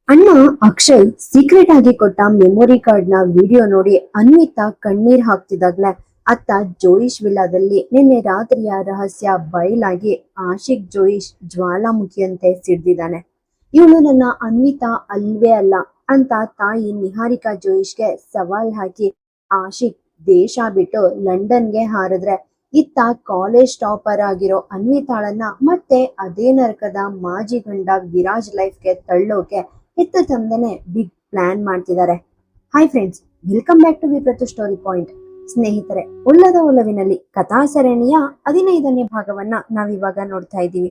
ಅಣ್ಣ ಅಕ್ಷಯ್ ಸೀಕ್ರೆಟ್ ಆಗಿ ಕೊಟ್ಟ ಮೆಮೊರಿ ಕಾರ್ಡ್ ನ ವಿಡಿಯೋ ನೋಡಿ ಅನ್ವಿತಾ ಕಣ್ಣೀರ್ ಹಾಕ್ತಿದ್ದಾಗ್ಲೆ ಅತ್ತ ಜೋಯಿಶ್ ವಿಲ್ಲಾದಲ್ಲಿ ನಿನ್ನೆ ರಾತ್ರಿಯ ರಹಸ್ಯ ಬಯಲಾಗಿ ಆಶಿಕ್ ಜೋಯಿಶ್ ಜ್ವಾಲಾಮುಖಿಯಂತೆ ಸಿಡ್ದಿದ್ದಾನೆ. ಇವಳು ನನ್ನ ಅನ್ವಿತಾ ಅಲ್ವೇ ಅಲ್ಲ ಅಂತ ತಾಯಿ ನಿಹಾರಿಕಾ ಜೋಯಿಶ್ಗೆ ಸವಾಲ್ ಹಾಕಿ ಆಶಿಕ್ ದೇಶ ಬಿಟ್ಟು ಲಂಡನ್ಗೆ ಹಾರಿದ್ರೆ, ಇತ್ತ ಕಾಲೇಜ್ ಟಾಪರ್ ಆಗಿರೋ ಅನ್ವಿತಾಳನ್ನ ಮತ್ತೆ ಅದೇ ನರಕದ ಮಾಜಿ ಗಂಡ ವಿರಾಜ್ ಲೈಫ್ಗೆ ತಳ್ಳೋಕೆ ಇತ್ತ ತಂದನೆ ಬಿಗ್ ಪ್ಲಾನ್ ಮಾಡ್ತಿದ್ದಾರೆ. Hi friends, welcome back to ವಿಪ್ರತು ಸ್ಟೋರಿ ಪಾಯಿಂಟ್. ಸ್ನೇಹಿತರೆ, ಉಳ್ಳದ ಒಲವಿನಲ್ಲಿ ಕಥಾ ಸರಣಿಯ 15ನೇ ಭಾಗವನ್ನ ನಾವಿವಾಗ ನೋಡ್ತಾ ಇದ್ದೀವಿ.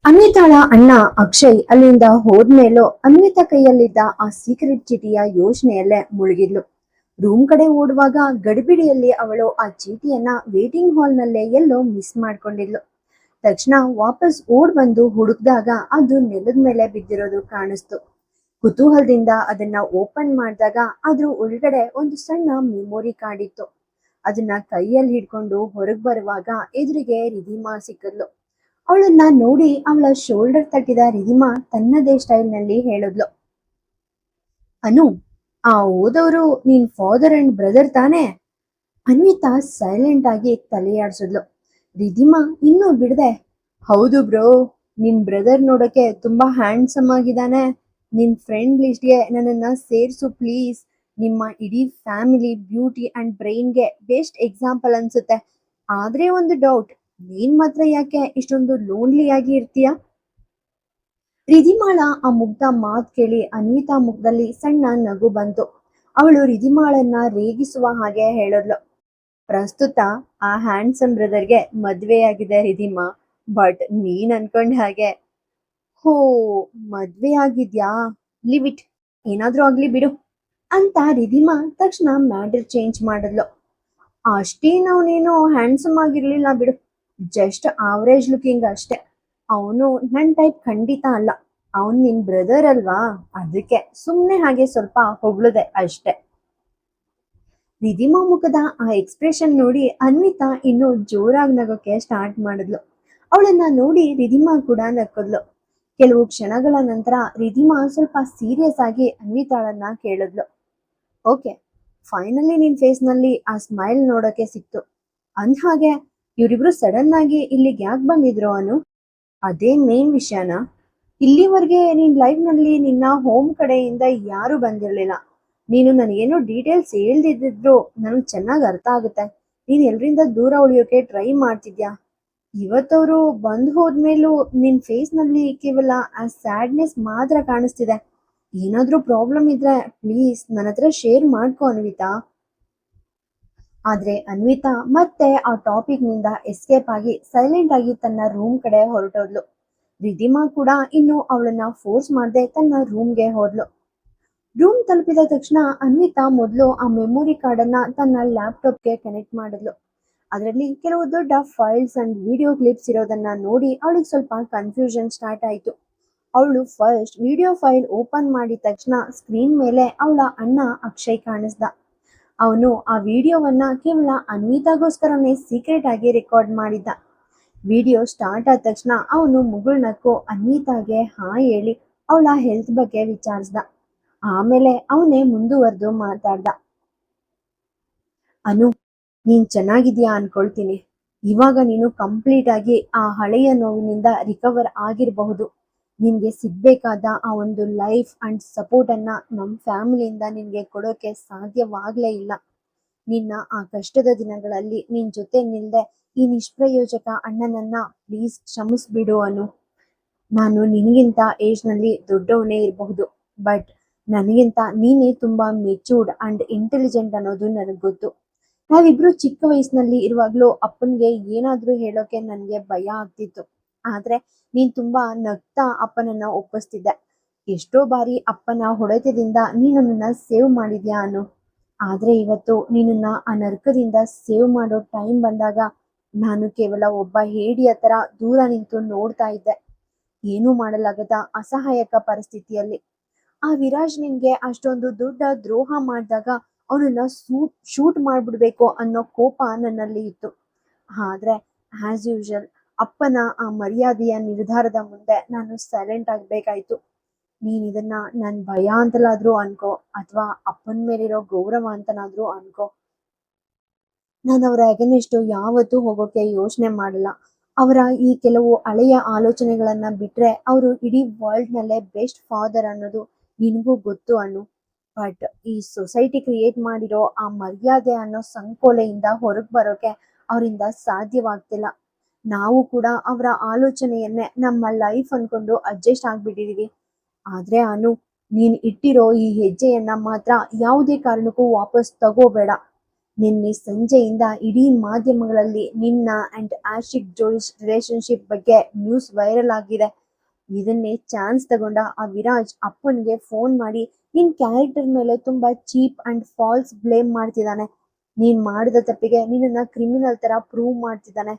ಅನ್ವಿತಾಳ ಅಣ್ಣ ಅಕ್ಷಯ್ ಅಲ್ಲಿಂದ ಹೋದ್ಮೇಲೂ ಅನ್ವಿತಾ ಕೈಯಲ್ಲಿದ್ದ ಆ ಸೀಕ್ರೆಟ್ ಚೀಟಿಯ ಯೋಚನೆಯಲ್ಲೇ ಮುಳುಗಿದ್ಲು. ರೂಮ್ ಕಡೆ ಓಡುವಾಗ ಗಡಿಬಿಡಿಯಲ್ಲಿ ಅವಳು ಆ ಚೀಟಿಯನ್ನ ವೇಟಿಂಗ್ ಹಾಲ್ ನಲ್ಲೇ ಎಲ್ಲೋ ಮಿಸ್ ಮಾಡ್ಕೊಂಡಿದ್ಲು. ತಕ್ಷಣ ವಾಪಸ್ ಓಡ್ ಬಂದು ಹುಡುಕ್ದಾಗ ಅದು ನೆಲದ ಮೇಲೆ ಬಿದ್ದಿರೋದು ಕಾಣಿಸ್ತು. ಕುತೂಹಲದಿಂದ ಅದನ್ನ ಓಪನ್ ಮಾಡಿದಾಗ ಅದ್ರ ಒಳಗಡೆ ಒಂದು ಸಣ್ಣ ಮೆಮೊರಿ ಕಾರ್ಡ್ ಇತ್ತು. ಅದನ್ನ ಕೈಯಲ್ಲಿ ಹಿಡ್ಕೊಂಡು ಹೊರಗ್ ಬರುವಾಗ ಎದುರಿಗೆ ರಿಧಿಮಾ ಸಿಕ್ಕದ್ಲು. ಅವಳನ್ನ ನೋಡಿ ಅವಳ ಶೋಲ್ಡರ್ ತಟ್ಟಿದ ರಿಧಿಮಾ ತನ್ನದೇ ಸ್ಟೈಲ್ ನಲ್ಲಿ ಹೇಳಿದ್ಲು, ಅನು, ಆ ಓದೋರು ನಿನ್ ಫಾದರ್ ಅಂಡ್ ಬ್ರದರ್ ತಾನೇ? ಅನ್ವಿತಾ ಸೈಲೆಂಟ್ ಆಗಿ ತಲೆಯಾಡ್ಸಿದ್ಲು. ರಿಧಿಮಾ ಇನ್ನೂ ಬಿಡದೆ, ಹೌದು ಬ್ರೋ, ನಿನ್ ಬ್ರದರ್ ನೋಡಕ್ಕೆ ತುಂಬಾ ಹ್ಯಾಂಡ್ಸಮ್ ಆಗಿದ್ದಾನೆ. ನಿನ್ ಫ್ರೆಂಡ್ ಲಿಸ್ಟ್ಗೆ ನನ್ನನ್ನ ಸೇರ್ಸು ಪ್ಲೀಸ್. ನಿಮ್ಮ ಇಡೀ ಫ್ಯಾಮಿಲಿ ಬ್ಯೂಟಿ ಅಂಡ್ ಬ್ರೈನ್ಗೆ ಬೆಸ್ಟ್ ಎಕ್ಸಾಂಪಲ್ ಅನ್ಸುತ್ತೆ. ಆದ್ರೆ ಒಂದು ಡೌಟ್, ನೀನ್ ಮಾತ್ರ ಯಾಕೆ ಇಷ್ಟೊಂದು ಲೋನ್ಲಿ ಆಗಿ ಇರ್ತೀಯ? ರಿಧಿಮಾಳ ಆ ಮುಗ್ಧ ಮಾತ್ ಕೇಳಿ ಅನ್ವಿತಾ ಮುಖದಲ್ಲಿ ಸಣ್ಣ ನಗು ಬಂತು. ಅವಳು ರಿಧಿಮಾಳನ್ನ ರೇಗಿಸುವ ಹಾಗೆ ಹೇಳಿದ್ಲು, ಪ್ರಸ್ತುತ ಆ ಹ್ಯಾಂಡ್ಸಮ್ ಬ್ರದರ್ಗೆ ಮದ್ವೆಯಾಗಿದೆ ರಿಧಿಮಾ. ಬಟ್ ನೀನ್ ಅನ್ಕೊಂಡ್ ಹಾಗೆ ಹೋ, ಮದ್ವೆ ಆಗಿದ್ಯಾ, ಲಿವ್ ಇಟ್, ಏನಾದ್ರೂ ಆಗ್ಲಿ ಬಿಡು ಅಂತ ರಿಧಿಮಾ ತಕ್ಷಣ ಮ್ಯಾಟರ್ ಚೇಂಜ್ ಮಾಡಿದ್ಲು. ಅಷ್ಟೇನವನೇನೋ ಹ್ಯಾಂಡ್ಸಮ್ ಆಗಿರ್ಲಿಲ್ಲ ಬಿಡು, ಜಸ್ಟ್ ಆವರೇಜ್ ಲುಕಿಂಗ್ ಅಷ್ಟೆ. ಅವನು ನನ್ ಟೈಪ್ ಖಂಡಿತ ಅಲ್ಲ. ಅವನ್ ನಿನ್ ಬ್ರದರ್ ಅಲ್ವಾ, ಅದಕ್ಕೆ ಸುಮ್ನೆ ಹಾಗೆ ಸ್ವಲ್ಪ ಹೊಗಳದೆ ಅಷ್ಟೆ. ರಿಧಿಮಾ ಮುಖದ ಆ ಎಕ್ಸ್ಪ್ರೆಷನ್ ನೋಡಿ ಅನ್ವಿತಾ ಇನ್ನು ಜೋರಾಗಿ ನಗೋಕೆ ಸ್ಟಾರ್ಟ್ ಮಾಡಿದ್ಲು. ಅವಳನ್ನ ನೋಡಿ ರಿಧಿಮಾ ಕೂಡ ನಕ್ಕದ್ಲು. ಕೆಲವು ಕ್ಷಣಗಳ ನಂತರ ರಿಧಿಮಾ ಸ್ವಲ್ಪ ಸೀರಿಯಸ್ ಆಗಿ ಅನ್ವಿತಾಳನ್ನ ಕೇಳಿದ್ಲು, ಓಕೆ, ಫೈನಲಿ ನಿನ್ ಫೇಸ್ ನಲ್ಲಿ ಆ ಸ್ಮೈಲ್ ನೋಡೋಕೆ ಸಿಕ್ತು. ಅಂದ್ಹಾಗೆ ಇವರಿಬ್ರು ಸಡನ್ ಆಗಿ ಇಲ್ಲಿಗೆ ಯಾಕೆ ಬಂದಿದ್ರು ಅನು? ಅದೇ ಮೇನ್ ವಿಷಯನ? ಇಲ್ಲಿವರೆಗೆ ನಿನ್ ಲೈಫ್ ನಲ್ಲಿ ನಿನ್ನ ಹೋಮ್ ಕಡೆಯಿಂದ ಯಾರು ಬಂದಿರ್ಲಿಲ್ಲ. ನೀನು ನನಗೇನೋ ಡೀಟೇಲ್ಸ್ ಹೇಳ್ದಿದ್ರು ನನಗೆ ಚೆನ್ನಾಗಿ ಅರ್ಥ ಆಗುತ್ತೆ. ನೀನ್ ಎಲ್ರಿಂದ ದೂರ ಉಳಿಯೋಕೆ ಟ್ರೈ ಮಾಡ್ತಿದ್ಯಾ. ಇವತ್ತವರು ಬಂದ್ ಹೋದ್ಮೇಲೂ ನಿನ್ ಫೇಸ್ ನಲ್ಲಿ ಕೇವಲ ಆ ಸ್ಯಾಡ್ನೆಸ್ ಮಾತ್ರ ಕಾಣಿಸ್ತಿದೆ. ಏನಾದ್ರೂ ಪ್ರಾಬ್ಲಮ್ ಇದ್ರೆ ಪ್ಲೀಸ್ ನನ್ನ ಹತ್ರ ಶೇರ್ ಮಾಡ್ಕೊ ಅನ್ವಿತಾ. ಆದ್ರೆ ಅನ್ವಿತಾ ಮತ್ತೆ ಆ ಟಾಪಿಕ್ ನಿಂದ ಎಸ್ಕೇಪ್ ಆಗಿ ಸೈಲೆಂಟ್ ಆಗಿ ತನ್ನ ರೂಮ್ ಕಡೆ ಹೊರಟೋದ್ಲು. ರಿಧಿಮಾ ಕೂಡ ಇನ್ನು ಅವಳನ್ನ ಫೋರ್ಸ್ ಮಾಡದೆ ತನ್ನ ರೂಮ್ಗೆ ಹೋದ್ಲು. ರೂಮ್ ತಲುಪಿದ ತಕ್ಷಣ ಅನ್ವಿತಾ ಮೊದಲು ಆ ಮೆಮೊರಿ ಕಾರ್ಡ್ ಅನ್ನ ತನ್ನ ಲ್ಯಾಪ್ಟಾಪ್ಗೆ ಕನೆಕ್ಟ್ ಮಾಡಿದ್ಲು. ಅದರಲ್ಲಿ ಕೆಲವು ದೊಡ್ಡ ಫೈಲ್ಸ್ ಅಂಡ್ ವಿಡಿಯೋ ಕ್ಲಿಪ್ಸ್ ಇರೋದನ್ನ ನೋಡಿ ಅವಳಿಗೆ ಸ್ವಲ್ಪ ಕನ್ಫ್ಯೂಷನ್ ಸ್ಟಾರ್ಟ್ ಆಯ್ತು. ಅವಳು ಫಸ್ಟ್ ವಿಡಿಯೋ ಫೈಲ್ ಓಪನ್ ಮಾಡಿದ ತಕ್ಷಣ ಸ್ಕ್ರೀನ್ ಮೇಲೆ ಅವಳ ಅಣ್ಣ ಅಕ್ಷಯ್ ಕಾಣಿಸ್ದ. ಅವನು ಆ ವಿಡಿಯೋವನ್ನ ಕೇವಲ ಅನ್ವಿತಾಗೋಸ್ಕರನೇ ಸೀಕ್ರೆಟ್ ಆಗಿ ರೆಕಾರ್ಡ್ ಮಾಡಿದ್ದ. ವಿಡಿಯೋ ಸ್ಟಾರ್ಟ್ ಆದ ತಕ್ಷಣ ಅವನು ಮುಗುಳ್ನಕ್ಕು ಅನ್ವಿತಾಗೆ ಹಾಯ್ ಹೇಳಿ ಅವಳ ಹೆಲ್ತ್ ಬಗ್ಗೆ ವಿಚಾರಿಸ್ದ. ಆಮೇಲೆ ಅವನೇ ಮುಂದುವರೆದು ಮಾತಾಡ್ದ, ಅನು, ನೀನ್ ಚೆನ್ನಾಗಿದ್ಯಾ ಅನ್ಕೊಳ್ತೀನಿ. ಇವಾಗ ನೀನು ಕಂಪ್ಲೀಟ್ ಆಗಿ ಆ ಹಳೆಯ ನೋವಿನಿಂದ ರಿಕವರ್ ಆಗಿರಬಹುದು. ನಿನ್ಗೆ ಸಿಗ್ಬೇಕಾದ ಆ ಒಂದು ಲೈಫ್ ಅಂಡ್ ಸಪೋರ್ಟ್ ಅನ್ನ ನಮ್ಮ ಫ್ಯಾಮಿಲಿಯಿಂದ ನಿನ್ಗೆ ಕೊಡೋಕೆ ಸಾಧ್ಯವಾಗ್ಲೇ ಇಲ್ಲ. ನಿನ್ನ ಆ ಕಷ್ಟದ ದಿನಗಳಲ್ಲಿ ನಿನ್ ಜೊತೆ ನಿಲ್ದೆ ಈ ನಿಷ್ಪ್ರಯೋಜಕ ಅಣ್ಣನನ್ನ ಪ್ಲೀಸ್ ಕ್ಷಮಿಸ್ಬಿಡು ಅನು. ನಾನು ನಿನಗಿಂತ ಏಜ್ ನಲ್ಲಿ ದೊಡ್ಡವನೇ ಇರಬಹುದು, ಬಟ್ ನನಗಿಂತ ನೀನೇ ತುಂಬಾ ಮೆಚೂರ್ಡ್ ಅಂಡ್ ಇಂಟೆಲಿಜೆಂಟ್ ಅನ್ನೋದು ನನಗೆ ಗೊತ್ತು. ನಾವಿಬ್ರು ಚಿಕ್ಕ ವಯಸ್ಸಿನಲ್ಲಿ ಇರುವಾಗ್ಲೂ ಅಪ್ಪನ್ಗೆ ಏನಾದ್ರೂ ಹೇಳೋಕೆ ನನ್ಗೆ ಭಯ ಆಗ್ತಿತ್ತು. ಆದ್ರೆ ನೀನ್ ತುಂಬಾ ನಗ್ತಾ ಅಪ್ಪನನ್ನ ಒಪ್ಪಿಸ್ತಿದ್ದೆ. ಎಷ್ಟೋ ಬಾರಿ ಅಪ್ಪನ ಹೊಡೆತದಿಂದ ನೀನನ್ನ ಸೇವ್ ಮಾಡಿದ್ಯಾ ಅನು. ಆದ್ರೆ ಇವತ್ತು ನೀನನ್ನ ಆ ನರ್ಕದಿಂದ ಸೇವ್ ಮಾಡೋ ಟೈಮ್ ಬಂದಾಗ ನಾನು ಕೇವಲ ಒಬ್ಬ ಹೇಡಿಯ ತರ ದೂರ ನಿಂತು ನೋಡ್ತಾ ಇದ್ದೆ, ಏನೂ ಮಾಡಲಾಗದ ಅಸಹಾಯಕ ಪರಿಸ್ಥಿತಿಯಲ್ಲಿ. ಆ ವಿರಾಜ್ ನಿನ್ಗೆ ಅಷ್ಟೊಂದು ದೊಡ್ಡ ದ್ರೋಹ ಮಾಡಿದಾಗ ಅವನನ್ನ ಶೂಟ್ ಮಾಡ್ಬಿಡ್ಬೇಕು ಅನ್ನೋ ಕೋಪ ನನ್ನಲ್ಲಿ ಇತ್ತು. ಆದ್ರೆ ಆಸ್ ಯೂಶಲ್ ಅಪ್ಪನ ಆ ಮರ್ಯಾದೆಯ ನಿರ್ಧಾರದ ಮುಂದೆ ನಾನು ಸೈಲೆಂಟ್ ಆಗ್ಬೇಕಾಯ್ತು. ನೀನ್ ಇದನ್ನ ನನ್ ಭಯ ಅಂತಲಾದ್ರೂ ಅನ್ಕೋ ಅಥವಾ ಅಪ್ಪನ ಮೇಲಿರೋ ಗೌರವ ಅಂತನಾದ್ರೂ ಅನ್ಕೋ, ನಾನು ಅವರ ಅಗೇನೆಸ್ಟ್ ಯಾವತ್ತೂ ಹೋಗೋಕೆ ಯೋಚನೆ ಮಾಡಲ್ಲ. ಅವರ ಈ ಕೆಲವು ಹಳೆಯ ಆಲೋಚನೆಗಳನ್ನ ಬಿಟ್ರೆ ಅವರು ಇಡೀ ವರ್ಲ್ಡ್ ನಲ್ಲೇ ಬೆಸ್ಟ್ ಫಾದರ್ ಅನ್ನೋದು ನಿನಗೂ ಗೊತ್ತು ಅನ್ನು. ಬಟ್ ಈ ಸೊಸೈಟಿ ಕ್ರಿಯೇಟ್ ಮಾಡಿರೋ ಆ ಮರ್ಯಾದೆ ಅನ್ನೋ ಸಂಕೋಲೆಯಿಂದ ಹೊರಗೆ ಬರೋಕೆ ಅವರಿಂದ ಸಾಧ್ಯವಾಗ್ತಿಲ್ಲ. ನಾವು ಕೂಡ ಅವರ ಆಲೋಚನೆಯನ್ನೇ ನಮ್ಮ ಲೈಫ್ ಅನ್ಕೊಂಡು ಅಡ್ಜಸ್ಟ್ ಆಗ್ಬಿಟ್ಟಿದೀವಿ. ಆದ್ರೆ ಅನು, ನೀನ್ ಇಟ್ಟಿರೋ ಈ ಹೆಜ್ಜೆಯನ್ನ ಮಾತ್ರ ಯಾವುದೇ ಕಾರಣಕ್ಕೂ ವಾಪಸ್ ತಗೋಬೇಡ. ನಿನ್ನೆ ಸಂಜೆಯಿಂದ ಇಡೀ ಮಾಧ್ಯಮಗಳಲ್ಲಿ ನಿನ್ನ ಅಂಡ್ ಆಶಿಕ್ ಜೋಯಿಸ್ ರಿಲೇಶನ್ಶಿಪ್ ಬಗ್ಗೆ ನ್ಯೂಸ್ ವೈರಲ್ ಆಗಿದೆ. ಇದನ್ನೇ ಚಾನ್ಸ್ ತಗೊಂಡ ಆ ವಿರಾಜ್ ಅಪ್ಪನ್ಗೆ ಫೋನ್ ಮಾಡಿ ನಿನ್ ಕ್ಯಾರೆಕ್ಟರ್ ಮೇಲೆ ತುಂಬಾ ಚೀಪ್ ಅಂಡ್ ಫಾಲ್ಸ್ ಬ್ಲೇಮ್ ಮಾಡ್ತಿದ್ದಾನೆ. ನೀನ್ ಮಾಡಿದ ತಪ್ಪಿಗೆ ನಿನ್ನನ್ನ ಕ್ರಿಮಿನಲ್ ತರ ಪ್ರೂವ್ ಮಾಡ್ತಿದ್ದಾನೆ.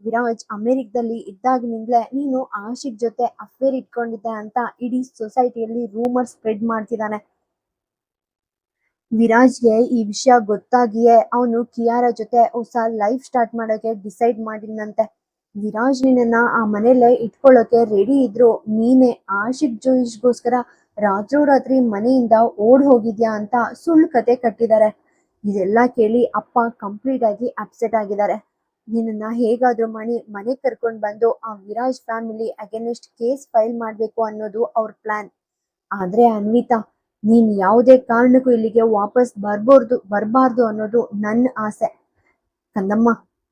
ವಿರಾಜ್ ಅಮೆರಿಕದಲ್ಲಿ ಇದ್ದಾಗಿನಿಂದಲೇ ನೀನು ಆಶಿಕ್ ಜೊತೆ ಅಫೇರ್ ಇಟ್ಕೊಂಡಿದ್ದೆ ಅಂತ ಇಡೀ ಸೊಸೈಟಿಯಲ್ಲಿ ರೂಮರ್ ಸ್ಪ್ರೆಡ್ ಮಾಡ್ತಿದ್ದಾನೆ. ವಿರಾಜ್ಗೆ ಈ ವಿಷಯ ಗೊತ್ತಾಗಿಯೇ ಅವನು ಕಿಯಾರ ಜೊತೆ ಹೊಸ ಲೈಫ್ ಸ್ಟಾರ್ಟ್ ಮಾಡೋಕೆ ಡಿಸೈಡ್ ಮಾಡಿದ್ನಂತೆ. ವಿರಾಜ್ ನಿನ್ನನ್ನ ಆ ಮನೇಲೆ ಇಟ್ಕೊಳ್ಳೋಕೆ ರೆಡಿ ಇದ್ರು ನೀನೇ ಆಶಿಕ್ ಜೋಯಿಸ್ಗೋಸ್ಕರ ರಾತ್ರೋರಾತ್ರಿ ಮನೆಯಿಂದ ಓಡ್ ಹೋಗಿದ್ಯಾ ಅಂತ ಸುಳ್ಳು ಕತೆ ಕಟ್ಟಿದ್ದಾರೆ. ಇದೆಲ್ಲ ಕೇಳಿ ಅಪ್ಪ ಕಂಪ್ಲೀಟ್ ಆಗಿ ಅಪ್ಸೆಟ್ ಆಗಿದ್ದಾರೆ. ನಿನ್ನನ್ನ ಹೇಗಾದ್ರೂ ಮಾಡಿ ಮನೆಗೆ ಕರ್ಕೊಂಡು ಬಂದು ಆ Viraj family against case file ಮಾಡ್ಬೇಕು ಅನ್ನೋದು ಅವ್ರ ಪ್ಲಾನ್. ಆದ್ರೆ ಅನ್ವಿತಾ, ನೀನ್ ಯಾವುದೇ ಕಾರಣಕ್ಕೂ ಇಲ್ಲಿಗೆ ವಾಪಸ್ ಬರ್ಬಾರ್ದು ಅನ್ನೋದು ನನ್ನ ಆಸೆ. ಕಂದಮ್ಮ,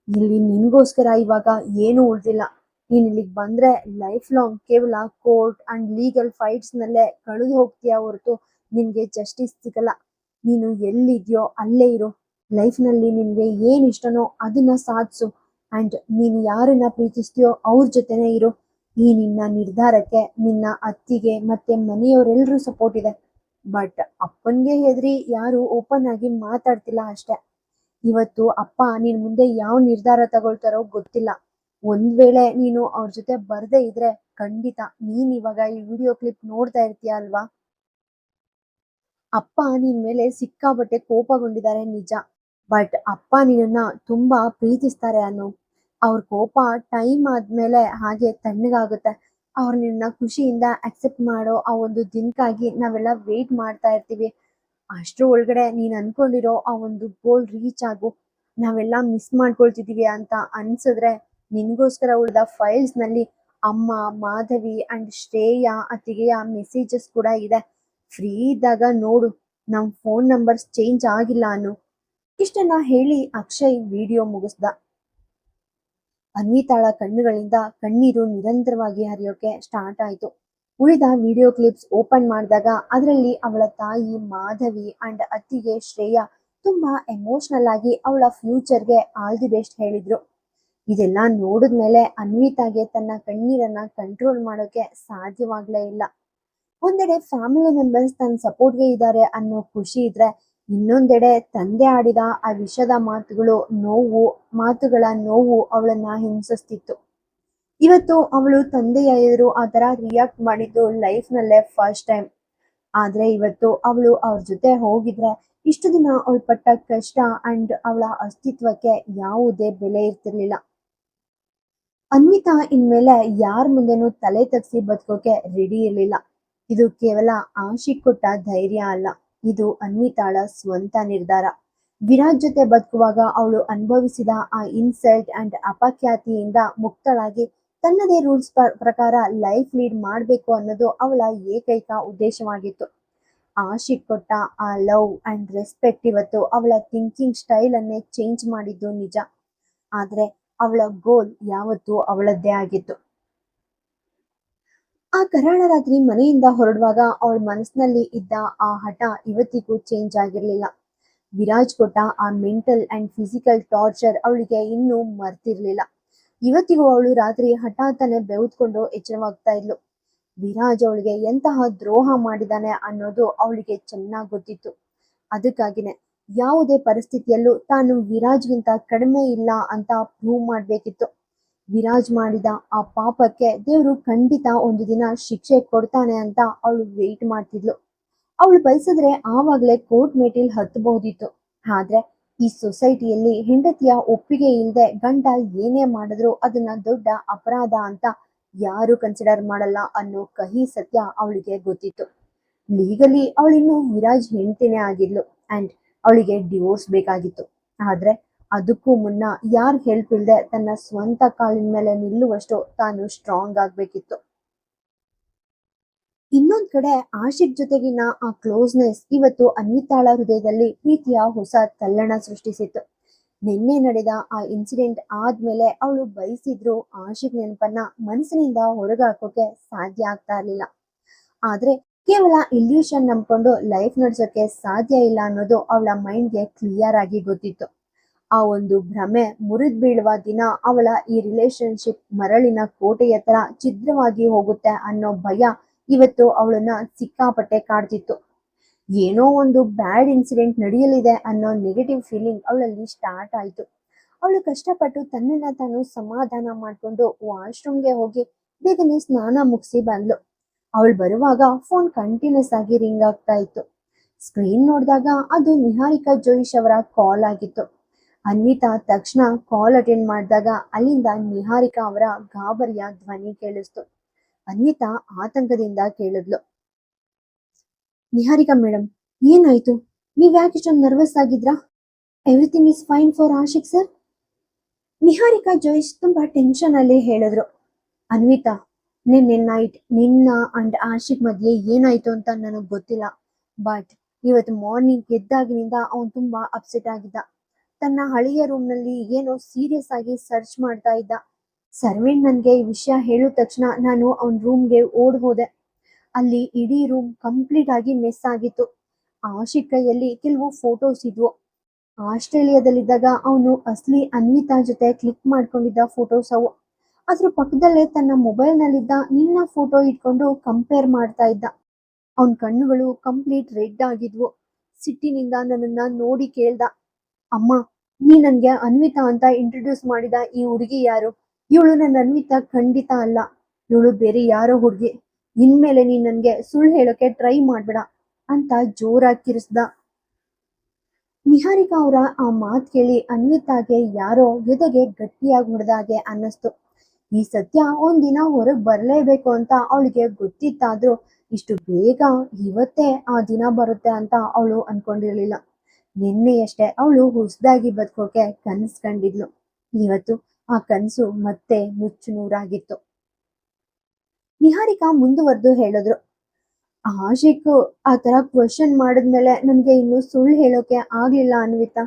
ಇಲ್ಲಿ ನಿನ್ಗೋಸ್ಕರ ಇವಾಗ ಏನೂ ಉಳ್ದಿಲ್ಲ. ನೀನ್ ಇಲ್ಲಿಗೆ ಬಂದ್ರೆ ಲೈಫ್ ಲಾಂಗ್ ಕೇವಲ ಕೋರ್ಟ್ ಅಂಡ್ ಲೀಗಲ್ ಫೈಟ್ಸ್ ನಲ್ಲೇ ಕಳೆದು ಹೋಗ್ತೀಯ ಹೊರತು ನಿನ್ಗೆ ಜಸ್ಟಿಸ್ ಸಿಗಲ್ಲ. ನೀನು ಎಲ್ಲಿದ್ಯೋ ಅಲ್ಲೇ ಇರು. ಲೈಫ್ನಲ್ಲಿ ನಿನ್ಗೆ ಏನ್ ಇಷ್ಟನೋ ಅದನ್ನ ಸಾಧಿಸು ಅಂಡ್ ನೀನು ಯಾರನ್ನ ಪ್ರೀತಿಸ್ತೀಯೋ ಅವ್ರ ಜೊತೆನೇ ಇರು. ಈ ನಿನ್ನ ನಿರ್ಧಾರಕ್ಕೆ ನಿನ್ನ ಅತ್ತಿಗೆ ಮತ್ತೆ ಮನೆಯವರೆಲ್ಲರೂ ಸಪೋರ್ಟ್ ಇದೆ. ಬಟ್ ಅಪ್ಪನ್ಗೆ ಹೆದರಿ ಯಾರು ಓಪನ್ ಆಗಿ ಮಾತಾಡ್ತಿಲ್ಲ ಅಷ್ಟೆ. ಇವತ್ತು ಅಪ್ಪ ನಿನ್ ಮುಂದೆ ಯಾವ ನಿರ್ಧಾರ ತಗೊಳ್ತಾರೋ ಗೊತ್ತಿಲ್ಲ. ಒಂದ್ ವೇಳೆ ನೀನು ಅವ್ರ ಜೊತೆ ಬರ್ದೇ ಇದ್ರೆ ಖಂಡಿತ ನೀನ್ ಇವಾಗ ಈ ವಿಡಿಯೋ ಕ್ಲಿಪ್ ನೋಡ್ತಾ ಇರ್ತೀಯ ಅಲ್ವಾ. ಅಪ್ಪ ನಿನ್ ಮೇಲೆ ಸಿಕ್ಕಾಬಟ್ಟೆ ಕೋಪಗೊಂಡಿದ್ದಾರೆ ನಿಜ. ಬಟ್ ಅಪ್ಪ ನಿನ್ನನ್ನ ತುಂಬಾ ಪ್ರೀತಿಸ್ತಾರೆ ಅನ್ನು. ಅವ್ರ ಕೋಪ ಟೈಮ್ ಆದ್ಮೇಲೆ ಹಾಗೆ ತಣ್ಣಗಾಗುತ್ತೆ. ಅವ್ರು ನಿನ್ನ ಖುಷಿಯಿಂದ ಅಕ್ಸೆಪ್ಟ್ ಮಾಡೋ ಆ ಒಂದು ದಿನಕ್ಕಾಗಿ ನಾವೆಲ್ಲ ವೇಟ್ ಮಾಡ್ತಾ ಇರ್ತೀವಿ. ಅಷ್ಟ್ರ ಒಳಗಡೆ ನೀನ್ ಅನ್ಕೊಂಡಿರೋ ಆ ಒಂದು ಗೋಲ್ ರೀಚ್ ಆಗು. ನಾವೆಲ್ಲ ಮಿಸ್ ಮಾಡ್ಕೊಳ್ತಿದೀವಿ ಅಂತ ಅನ್ಸಿದ್ರೆ ನಿನ್ಗೋಸ್ಕರ ಉಳಿದ ಫೈಲ್ಸ್ ನಲ್ಲಿ ಅಮ್ಮ, ಮಾಧವಿ ಅಂಡ್ ಶ್ರೇಯಾ ಅತ್ತಿಗೆಯ ಮೆಸೇಜಸ್ ಕೂಡ ಇದೆ. ಫ್ರೀ ಇದ್ದಾಗ ನೋಡು. ನಮ್ ಫೋನ್ ನಂಬರ್ಸ್ ಚೇಂಜ್ ಆಗಿಲ್ಲ ಅನ್ನು. ಇಷ್ಟನ್ನ ಹೇಳಿ ಅಕ್ಷಯ್ ವಿಡಿಯೋ ಮುಗಿಸ್ದ. ಅನ್ವಿತಾಳ ಕಣ್ಣುಗಳಿಂದ ಕಣ್ಣೀರು ನಿರಂತರವಾಗಿ ಹರಿಯೋಕೆ ಸ್ಟಾರ್ಟ್ ಆಯ್ತು. ಉಳಿದ ವಿಡಿಯೋ ಕ್ಲಿಪ್ಸ್ ಓಪನ್ ಮಾಡಿದಾಗ ಅದರಲ್ಲಿ ಅವಳ ತಾಯಿ ಮಾಧವಿ ಅಂಡ್ ಅತ್ತಿಗೆ ಶ್ರೇಯಾ ತುಂಬಾ ಎಮೋಷನಲ್ ಆಗಿ ಅವಳ ಫ್ಯೂಚರ್ಗೆ ಆಲ್ ದಿ ಬೆಸ್ಟ್ ಹೇಳಿದ್ರು. ಇದೆಲ್ಲ ನೋಡಿದ್ಮೇಲೆ ಅನ್ವಿತಾಗೆ ತನ್ನ ಕಣ್ಣೀರನ್ನ ಕಂಟ್ರೋಲ್ ಮಾಡೋಕೆ ಸಾಧ್ಯವಾಗ್ಲೇ ಇಲ್ಲ. ಒಂದೆಡೆ ಫ್ಯಾಮಿಲಿ ಮೆಂಬರ್ಸ್ ತನ್ನ ಸಪೋರ್ಟ್ಗೆ ಇದ್ದಾರೆ ಅನ್ನೋ ಖುಷಿ ಇದ್ರೆ, ಇನ್ನೊಂದೆಡೆ ತಂದೆ ಆಡಿದ ಆ ವಿಷದ ಮಾತುಗಳ ನೋವು ಅವಳನ್ನ ಹಿಂಸಿಸ್ತಿತ್ತು. ಇವತ್ತು ಅವಳು ತಂದೆಯ ಎದುರು ಆ ತರ ರಿಯಾಕ್ಟ್ ಮಾಡಿದ್ದು ಲೈಫ್ ನಲ್ಲೇ ಫಸ್ಟ್ ಟೈಮ್. ಆದ್ರೆ ಇವತ್ತು ಅವಳು ಅವ್ರ ಜೊತೆ ಹೋಗಿದ್ರೆ ಇಷ್ಟು ದಿನ ಅವಳು ಪಟ್ಟ ಕಷ್ಟ ಅಂಡ್ ಅವಳ ಅಸ್ತಿತ್ವಕ್ಕೆ ಯಾವುದೇ ಬೆಲೆ ಇರ್ತಿರ್ಲಿಲ್ಲ. ಅನ್ವಿತಾ ಇನ್ಮೇಲೆ ಯಾರ ಮುಂದೆನೂ ತಲೆ ತಗ್ಸಿ ಬದುಕೋಕೆ ರೆಡಿ ಇರ್ಲಿಲ್ಲ. ಇದು ಕೇವಲ ಆಶಿಕ್ ಕೊಟ್ಟ ಧೈರ್ಯ ಅಲ್ಲ, ಇದು ಅನ್ವಿತಾಳ ಸ್ವಂತ ನಿರ್ಧಾರ. ವಿರಾಜ್ ಜೊತೆ ಬದುಕುವಾಗ ಅವಳು ಅನುಭವಿಸಿದ ಆ ಇನ್ಸಲ್ಟ್ ಅಂಡ್ ಅಪಖ್ಯಾತಿಯಿಂದ ಮುಕ್ತಳಾಗಿ ತನ್ನದೇ ರೂಲ್ಸ್ ಪ್ರಕಾರ ಲೈಫ್ ಲೀಡ್ ಮಾಡಬೇಕು ಅನ್ನೋದು ಅವಳ ಏಕೈಕ ಉದ್ದೇಶವಾಗಿತ್ತು. ಆಶಿಕ್ ಕೊಟ್ಟ ಆ ಲವ್ ಅಂಡ್ ರೆಸ್ಪೆಕ್ಟ್ ಇವತ್ತು ಅವಳ ಥಿಂಕಿಂಗ್ ಸ್ಟೈಲ್ ಅನ್ನೇ ಚೇಂಜ್ ಮಾಡಿದ್ದು ನಿಜ. ಆದ್ರೆ ಅವಳ ಗೋಲ್ ಯಾವತ್ತೂ ಅವಳದ್ದೇ ಆಗಿತ್ತು. ಆ ಕರಾಳ ರಾತ್ರಿ ಮನೆಯಿಂದ ಹೊರಡುವಾಗ ಅವಳ ಮನಸ್ಸಿನಲ್ಲಿ ಇದ್ದ ಆ ಹಠ ಇವತ್ತಿಗೂ ಚೇಂಜ್ ಆಗಿರ್ಲಿಲ್ಲ. ವಿರಾಜ್ ಕೊಟ್ಟ ಆ ಮೆಂಟಲ್ ಅಂಡ್ ಫಿಸಿಕಲ್ ಟಾರ್ಚರ್ ಅವಳಿಗೆ ಇನ್ನೂ ಮರ್ತಿರ್ಲಿಲ್ಲ. ಇವತ್ತಿಗೂ ಅವಳು ರಾತ್ರಿ ಹಠಾತ್ತನೆ ಬೆವತ್ಕೊಂಡು ಎಚ್ಚರವಾಗ್ತಾ ಇದ್ಲು. ವಿರಾಜ್ ಅವಳಿಗೆ ಎಂತಹ ದ್ರೋಹ ಮಾಡಿದಾನೆ ಅನ್ನೋದು ಅವಳಿಗೆ ಚೆನ್ನಾಗಿ ಗೊತ್ತಿತ್ತು. ಅದಕ್ಕಾಗಿನೇ ಯಾವುದೇ ಪರಿಸ್ಥಿತಿಯಲ್ಲೂ ತಾನು ವಿರಾಜ್ಗಿಂತ ಕಡಿಮೆ ಇಲ್ಲ ಅಂತ ಪ್ರೂವ್ ಮಾಡ್ಬೇಕಿತ್ತು. ವಿರಾಜ್ ಮಾಡಿದ ಆ ಪಾಪಕ್ಕೆ ದೇವ್ರು ಖಂಡಿತ ಒಂದು ದಿನ ಶಿಕ್ಷೆ ಕೊಡ್ತಾನೆ ಅಂತ ಅವಳು ವೆಯ್ಟ್ ಮಾಡ್ತಿದ್ಲು. ಅವಳು ಬಯಸಿದ್ರೆ ಆವಾಗ್ಲೇ ಕೋರ್ಟ್ ಮೇಟಿಲ್ ಹತ್ತಬಹುದಿತ್ತು. ಆದ್ರೆ ಈ ಸೊಸೈಟಿಯಲ್ಲಿ ಹೆಂಡತಿಯ ಒಪ್ಪಿಗೆ ಇಲ್ಲದೆ ಗಂಡ ಏನೇ ಮಾಡಿದ್ರು ಅದನ್ನ ದೊಡ್ಡ ಅಪರಾಧ ಅಂತ ಯಾರು ಕನ್ಸಿಡರ್ ಮಾಡಲ್ಲ ಅನ್ನೋ ಕಹಿ ಸತ್ಯ ಅವಳಿಗೆ ಗೊತ್ತಿತ್ತು. ಲೀಗಲಿ ಅವಳಿನ್ನು ವಿರಾಜ್ ಹೆಂಡತಿನೇ ಆಗಿದ್ಲು ಅಂಡ್ ಅವಳಿಗೆ ಡಿವೋರ್ಸ್ ಬೇಕಾಗಿತ್ತು. ಆದ್ರೆ ಅದಕ್ಕೂ ಮುನ್ನ ಯಾರ್ ಹೆಲ್ಪ್ ಇಲ್ದೆ ತನ್ನ ಸ್ವಂತ ಕಾಲಿನ ಮೇಲೆ ನಿಲ್ಲುವಷ್ಟು ತಾನು ಸ್ಟ್ರಾಂಗ್ ಆಗ್ಬೇಕಿತ್ತು. ಇನ್ನೊಂದ್ ಕಡೆ ಆಶಿಕ್ ಜೊತೆಗಿನ ಆ ಕ್ಲೋಸ್ನೆಸ್ ಇವತ್ತು ಅನ್ವಿತಾಳ ಹೃದಯದಲ್ಲಿ ಪ್ರೀತಿಯ ಹೊಸ ತಲ್ಲಣ ಸೃಷ್ಟಿಸಿತ್ತು. ನಿನ್ನೆ ನಡೆದ ಆ ಇನ್ಸಿಡೆಂಟ್ ಆದ್ಮೇಲೆ ಅವಳು ಬಯಸಿದ್ರು ಆಶಿಕ್ ನೆನಪನ್ನ ಮನಸ್ಸಿನಿಂದ ಹೊರಗೆ ಹಾಕೋಕೆ ಸಾಧ್ಯ ಆಗ್ತಾ ಇರ್ಲಿಲ್ಲ. ಆದ್ರೆ ಕೇವಲ ಇಲ್ಯೂಷನ್ ನಂಬ್ಕೊಂಡು ಲೈಫ್ ನಡ್ಸೋಕೆ ಸಾಧ್ಯ ಇಲ್ಲ ಅನ್ನೋದು ಅವಳ ಮೈಂಡ್ಗೆ ಕ್ಲಿಯರ್ ಆಗಿ ಗೊತ್ತಿತ್ತು. ಆ ಒಂದು ಭ್ರಮೆ ಮುರಿದ್ ಬೀಳುವ ದಿನ ಅವಳ ಈ ರಿಲೇಶನ್ಶಿಪ್ ಮರಳಿನ ಕೋಟೆಯ ತರ ಛಿದ್ರವಾಗಿ ಹೋಗುತ್ತೆ ಅನ್ನೋ ಭಯ ಇವತ್ತು ಅವಳನ್ನ ಸಿಕ್ಕಾಪಟ್ಟೆ ಕಾಡ್ತಿತ್ತು. ಏನೋ ಒಂದು ಬ್ಯಾಡ್ ಇನ್ಸಿಡೆಂಟ್ ನಡೆಯಲಿದೆ ಅನ್ನೋ ನೆಗೆಟಿವ್ ಫೀಲಿಂಗ್ ಅವಳಲ್ಲಿ ಸ್ಟಾರ್ಟ್ ಆಯ್ತು. ಅವಳು ಕಷ್ಟಪಟ್ಟು ತನ್ನನ್ನ ತಾನು ಸಮಾಧಾನ ಮಾಡ್ಕೊಂಡು ವಾಶ್ರೂಮ್ಗೆ ಹೋಗಿ ಬೇಗನೆ ಸ್ನಾನ ಮುಗಿಸಿ ಬಂದ್ಲು. ಅವಳು ಬರುವಾಗ ಫೋನ್ ಕಂಟಿನ್ಯೂಸ್ ಆಗಿ ರಿಂಗ್ ಆಗ್ತಾ ಇತ್ತು. ಸ್ಕ್ರೀನ್ ನೋಡಿದಾಗ ಅದು ನಿಹಾರಿಕಾ ಜೋಯಿಶ್ ಅವರ ಕಾಲ್ ಆಗಿತ್ತು. ಅನ್ವಿತಾ ತಕ್ಷಣ ಕಾಲ್ ಅಟೆಂಡ್ ಮಾಡಿದಾಗ ಅಲ್ಲಿಂದ ನಿಹಾರಿಕಾ ಅವರ ಗಾಬರಿಯ ಧ್ವನಿ ಕೇಳಿಸ್ತು. ಅನ್ವಿತಾ ಆತಂಕದಿಂದ ಕೇಳಿದ್ಲು, ನಿಹಾರಿಕಾ ಮೇಡಮ್, ಏನಾಯ್ತು? ನೀವ್ ಯಾಕೆ ಇಷ್ಟೊಂದು ನರ್ವಸ್ ಆಗಿದ್ರಾ? Everything is fine for Ashik sir. Niharika Joish ತುಂಬಾ ಟೆನ್ಷನ್ ಅಲ್ಲಿ ಹೇಳಿದ್ರು. ಅನ್ವಿತಾ, ನಿನ್ನೆ ನೈಟ್ ನಿನ್ನ ಅಂಡ್ ಆಶಿಕ್ ಮಧ್ಯೆ ಏನಾಯ್ತು ಅಂತ ನನಗ್ ಗೊತ್ತಿಲ್ಲ. ಬಟ್ ಇವತ್ತು ಮಾರ್ನಿಂಗ್ ಎದ್ದಾಗಿನಿಂದ ಅವನು ತುಂಬಾ ಅಪ್ಸೆಟ್ ಆಗಿದ್ದ. ತನ್ನ ಹಳೆಯ ರೂಮ್ ನಲ್ಲಿ ಏನೋ ಸೀರಿಯಸ್ ಆಗಿ ಸರ್ಚ್ ಮಾಡ್ತಾ ಇದ್ದ. ಸರ್ವೆಂಟ್ ನನ್ಗೆ ಈ ವಿಷಯ ಹೇಳಿದ ತಕ್ಷಣ ನಾನು ಅವನ್ ರೂಮ್ಗೆ ಓಡ್ ಹೋದೆ. ಅಲ್ಲಿ ಇಡೀ ರೂಮ್ ಕಂಪ್ಲೀಟ್ ಆಗಿ ಮೆಸ್ ಆಗಿತ್ತು. ಆಶಿಕ್ ಕೈಯಲ್ಲಿ ಕೆಲವು ಫೋಟೋಸ್ ಇದ್ವು. ಆಸ್ಟ್ರೇಲಿಯಾದಲ್ಲಿದ್ದಾಗ ಅವನು ಅಸ್ಲಿ ಅನ್ವಿತಾ ಜೊತೆ ಕ್ಲಿಕ್ ಮಾಡ್ಕೊಂಡಿದ್ದ ಫೋಟೋಸ್ ಅವು. ಅದ್ರ ಪಕ್ಕದಲ್ಲೇ ತನ್ನ ಮೊಬೈಲ್ ನಲ್ಲಿದ್ದ ನಿನ್ನ ಫೋಟೋ ಇಟ್ಕೊಂಡು ಕಂಪೇರ್ ಮಾಡ್ತಾ ಇದ್ದ. ಅವನ್ ಕಣ್ಣುಗಳು ಕಂಪ್ಲೀಟ್ ರೆಡ್ ಆಗಿದ್ವು. ಸಿಟ್ಟಿನಿಂದ ನನ್ನನ್ನ ನೋಡಿ ಕೇಳ್ದ, ಅಮ್ಮ, ನೀ ನನ್ಗೆ ಅನ್ವಿತಾ ಅಂತ ಇಂಟ್ರೊಡ್ಯೂಸ್ ಮಾಡಿದ ಈ ಹುಡುಗಿ ಯಾರು? ಇವಳು ನನ್ನ ಅನ್ವಿತಾ ಖಂಡಿತ ಅಲ್ಲ. ಇವಳು ಬೇರೆ ಯಾರೋ ಹುಡುಗಿ. ಇನ್ಮೇಲೆ ನೀನ್ ನನ್ಗೆ ಸುಳ್ಳು ಹೇಳೋಕೆ ಟ್ರೈ ಮಾಡ್ಬೇಡ ಅಂತ ಜೋರಾಗಿ ಕಿರಿಸ್ದ. ನಿಹಾರಿಕಾ ಅವರ ಆ ಮಾತ್ ಕೇಳಿ ಅನ್ವಿತಾಗೆ ಯಾರೋ ಎದೆಗೆ ಗಟ್ಟಿಯಾಗಿ ಹೊಡೆದಾಗೆ ಅನ್ನಿಸ್ತು. ಈ ಸತ್ಯ ಒಂದಿನ ಹೊರಗ್ ಬರ್ಲೇಬೇಕು ಅಂತ ಅವಳಿಗೆ ಗೊತ್ತಿತ್ತಾದ್ರೂ ಇಷ್ಟು ಬೇಗ ಇವತ್ತೇ ಆ ದಿನ ಬರುತ್ತೆ ಅಂತ ಅವಳು ಅನ್ಕೊಂಡಿರ್ಲಿಲ್ಲ. ನಿನ್ನೆಯಷ್ಟೇ ಅವಳು ಹೊಸದಾಗಿ ಬದುಕೋಕೆ ಕನಸು ಕಂಡಿದ್ಲು. ಇವತ್ತು ಆ ಕನಸು ಮತ್ತೆ ನುಚ್ಚು ನೂರಾಗಿತ್ತು. ನಿಹಾರಿಕಾ ಮುಂದುವರೆದು ಹೇಳಿದ್ರು, ಆಶಿಕ್ ಆ ತರ ಕ್ವಶನ್ ಮಾಡಿದ್ಮೇಲೆ ನನ್ಗೆ ಇನ್ನು ಸುಳ್ಳು ಹೇಳೋಕೆ ಆಗ್ಲಿಲ್ಲ ಅನ್ವಿತಾ.